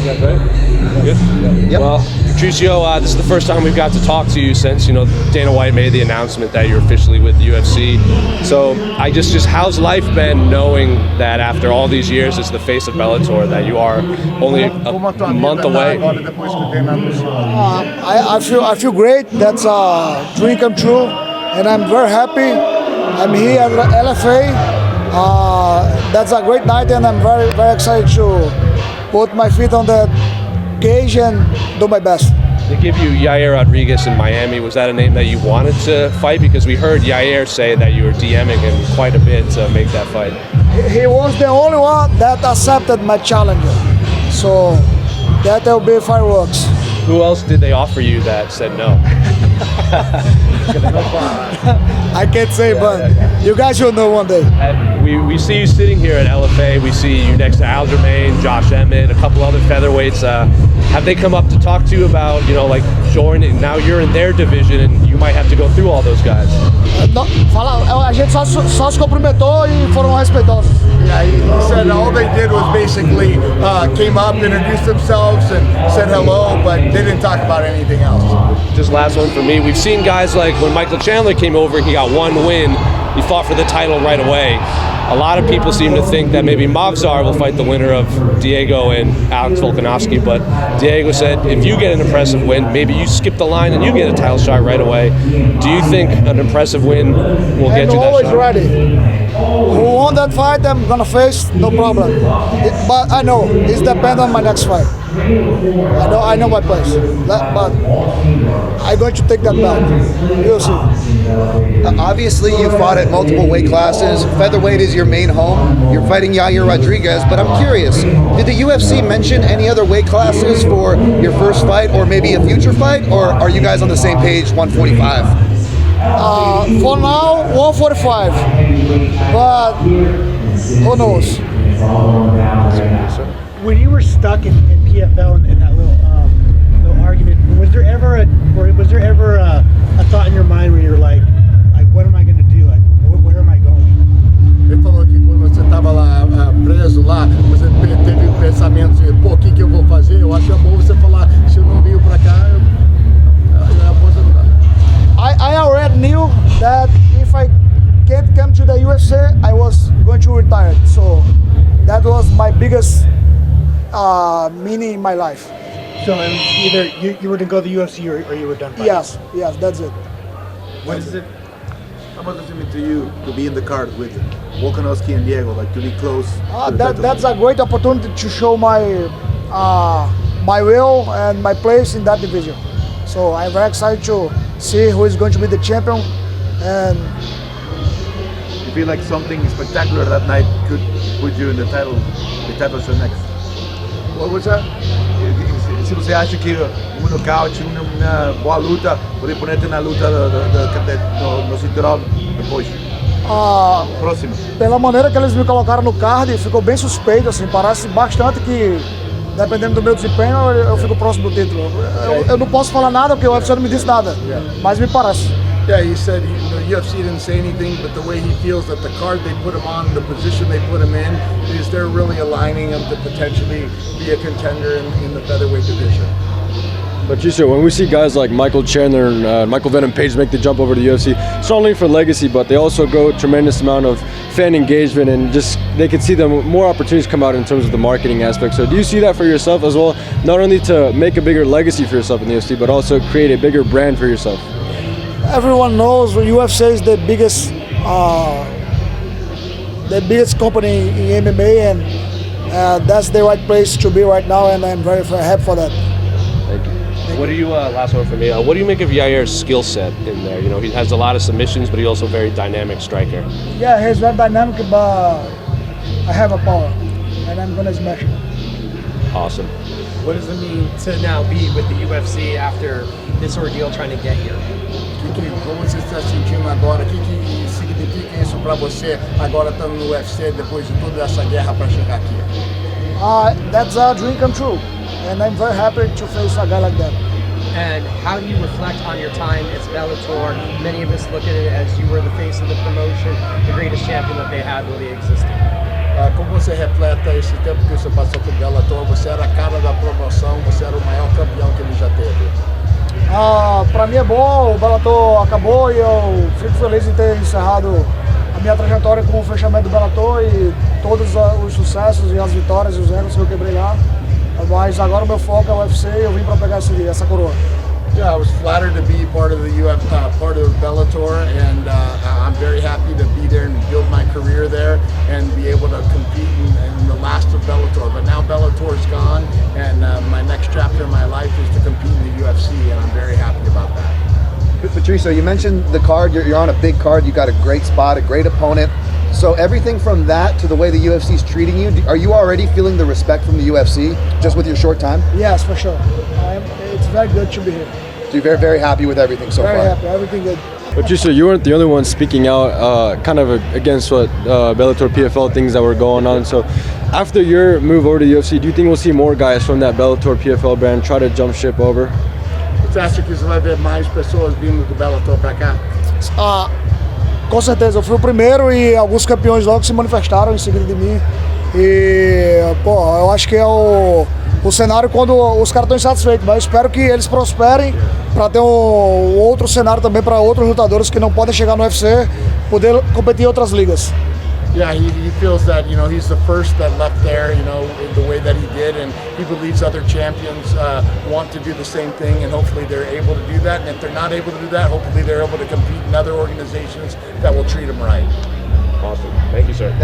that right? Good? Yep. Well, Patrício, this is the first time we've got to talk to you since, Dana White made the announcement that you're officially with the UFC. So just how's life been knowing that after all these years as the face of Bellator that you are only a month away? I feel great. That's a dream come true, and I'm very happy. I'm here at LFA. That's a great night, and I'm very, very excited to put my feet on the cage and do my best. They give you Yair Rodríguez in Miami. Was that a name that you wanted to fight? Because we heard Yair say that you were DMing him quite a bit to make that fight. He was the only one that accepted my challenger. So that will be fireworks. Who else did they offer you that said no? I can't say, but you guys will know one day. We see you sitting here at LFA. We see you next to Aldermain, Josh Emmett, a couple other featherweights. Have they come up to talk to you about, like joining? Now you're in their division and you might have to go through all those guys. A gente só se cumprimentou e foram respeitosos. Yeah, he said all they did was basically came up, introduced themselves, and said hello, but they didn't talk about anything else. Just last one for me. We've seen guys like when Michael Chandler came over, he got one win. He fought for the title right away. A lot of people seem to think that maybe Movsar will fight the winner of Diego and Alex Volkanovski, but Diego said if you get an impressive win, maybe you skip the line and you get a title shot right away. Do you think an impressive win will get you that always shot? ready. Who won that fight, I'm gonna face, no problem. But I know it's dependent on my next fight. I know my place, but I'm going to take that back. You'll see. Obviously, you fought at multiple weight classes. Featherweight is your main home. You're fighting Yair Rodríguez, but I'm curious, did the UFC mention any other weight classes for your first fight or maybe a future fight, or are you guys on the same page, 145? For now, 145, but who knows? When you were stuck in PFL in that little argument, was there ever a thought in your mind where you're like what am I going to do? Like, where am I going? Ele falou que quando você estava lá preso lá, você teve pensamento de, pô, o que eu vou fazer? Eu acho que é bom você falar, se eu não venho para cá, eu ia aposentar. I already knew that if I can't come to the UFC, I was going to retire. So that was my biggest meaning in my life. So either you were to go to the UFC or you were done fighting? Yes, that's it. What is it? How much does it mean to you to be in the card with Volkanovski and Diego, like to be close? That's a great opportunity to show my my will and my place in that division. So I'm very excited to see who is going to be the champion. And You feel like something spectacular that night could put you in the title shot next? What was that? Se você acha que nocaute, uma boa luta, poder poner-te na luta no cinturão depois. Próximo. Pela maneira que eles me colocaram no card, ficou bem suspeito, assim, parece bastante que, dependendo do meu desempenho, eu fico próximo do título. Eu não posso falar nada porque o UFC não me disse nada, mas me parece. Yeah, he said the UFC didn't say anything, but the way he feels that the card they put him on, the position they put him in, is they're really aligning him to potentially be a contender in the featherweight division. Patrício, when we see guys like Michael Chandler and Michael Venom Page make the jump over to the UFC, it's not only for legacy, but they also go a tremendous amount of fan engagement and just they can see them more opportunities come out in terms of the marketing aspect. So do you see that for yourself as well, not only to make a bigger legacy for yourself in the UFC, but also create a bigger brand for yourself? Everyone knows UFC is the biggest company in MMA, and that's the right place to be right now, and I'm very, very happy for that. Thank you. What do you, last one for me, what do you make of Yair's skill set in there? He has a lot of submissions, but he's also a very dynamic striker. Yeah, he's very dynamic, but I have a power, and I'm going to smash it. Awesome. What does it mean to now be with the UFC after this ordeal trying to get here? Como você está sentindo agora? O que significa isso para você agora estando no UFC depois de toda essa guerra para chegar aqui? That's a dream come true, and I'm very happy to face a guy like that. And how do you reflect on your time at Bellator? Many of us look at it as you were the face of the promotion, the greatest champion that they had while they existed. Como você reflete esse tempo que você passou com o Bellator? Você era a cara da para mim é bom, o Bellator acabou e eu fico feliz de ter encerrado a minha trajetória com o fechamento do Bellator e todos os sucessos e as vitórias e os recordes que eu quebrei lá. Mas agora o meu foco é o UFC e eu vim para pegar essa coroa. Yeah, I was flattered to be part of the part of Bellator, and I'm very happy to be there and build my career there and be able to compete in the last of Bellator. But now Bellator's gone, and my next chapter in my life is to compete in the UFC, and I'm very happy about that. Patrício, you mentioned the card. You're on a big card. You got a great spot, a great opponent. So everything from that to the way the UFC is treating you, are you already feeling the respect from the UFC just with your short time? Yes, for sure. It's very good to be here. So you're very, very happy with everything so Very far? happy, everything good. Patricio, you weren't the only one speaking out kind of against what Bellator PFL things that were going on. So after your move over to the UFC, do you think we'll see more guys from that Bellator PFL brand try to jump ship over? Você acha que você vai ver mais pessoas vindo do Bellator para cá? Com certeza, eu fui o primeiro e alguns campeões logo se manifestaram em seguida de mim. E, eu acho que é o cenário quando os caras estão insatisfeitos, mas eu espero que eles prosperem para ter um outro cenário também para outros lutadores que não podem chegar no UFC, poder competir em outras ligas. Yeah, he feels that, he's the first that left there, the way that he did, and he believes other champions want to do the same thing, and hopefully they're able to do that. And if they're not able to do that, hopefully they're able to compete in other organizations that will treat them right. Awesome. Thank you, sir.